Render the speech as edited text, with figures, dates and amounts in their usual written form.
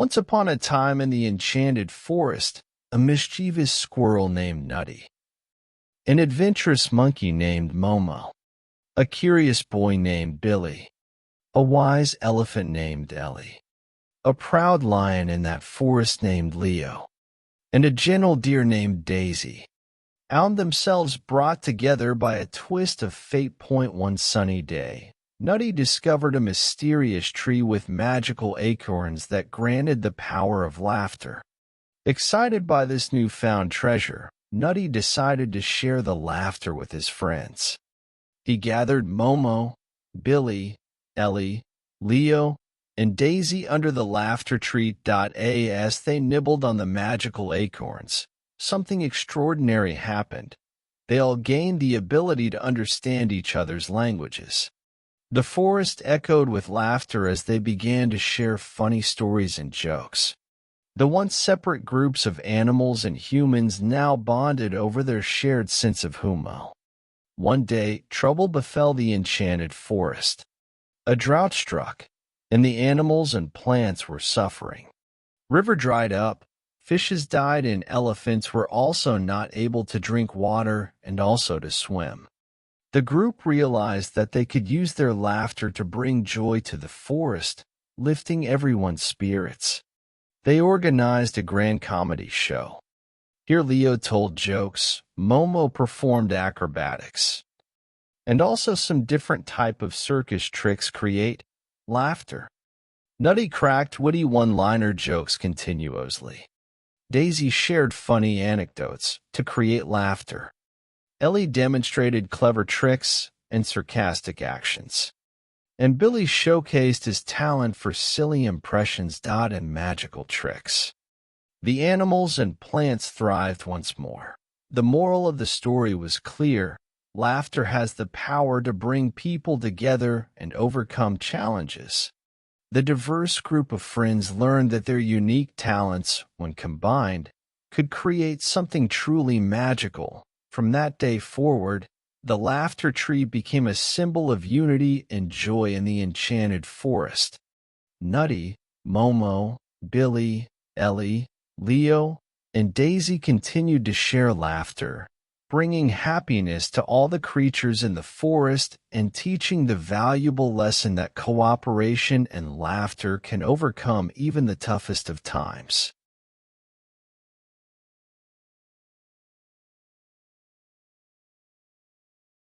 Once upon a time in the enchanted forest, a mischievous squirrel named Nutty, an adventurous monkey named Momo, a curious boy named Billy, a wise elephant named Ellie, a proud lion in that forest named Leo, and a gentle deer named Daisy, found themselves brought together by a twist of fate. One sunny day, Nutty discovered a mysterious tree with magical acorns that granted the power of laughter. Excited by this newfound treasure, Nutty decided to share the laughter with his friends. He gathered Momo, Billy, Ellie, Leo, and Daisy under the laughter tree. As they nibbled on the magical acorns, something extraordinary happened. They all gained the ability to understand each other's languages. The forest echoed with laughter as they began to share funny stories and jokes. The once separate groups of animals and humans now bonded over their shared sense of humor. One day, trouble befell the enchanted forest. A drought struck, and the animals and plants were suffering. River dried up, fishes died, and elephants were also not able to drink water and also to swim. The group realized that they could use their laughter to bring joy to the forest, lifting everyone's spirits. They organized a grand comedy show. Here Leo told jokes, Momo performed acrobatics, and also some different type of circus tricks create laughter. Nutty cracked witty one-liner jokes continuously. Daisy shared funny anecdotes to create laughter. Ellie demonstrated clever tricks and sarcastic actions. And Billy showcased his talent for silly impressions and magical tricks. The animals and plants thrived once more. The moral of the story was clear. Laughter has the power to bring people together and overcome challenges. The diverse group of friends learned that their unique talents, when combined, could create something truly magical. From that day forward, the laughter tree became a symbol of unity and joy in the enchanted forest. Nutty, Momo, Billy, Ellie, Leo, and Daisy continued to share laughter, bringing happiness to all the creatures in the forest and teaching the valuable lesson that cooperation and laughter can overcome even the toughest of times.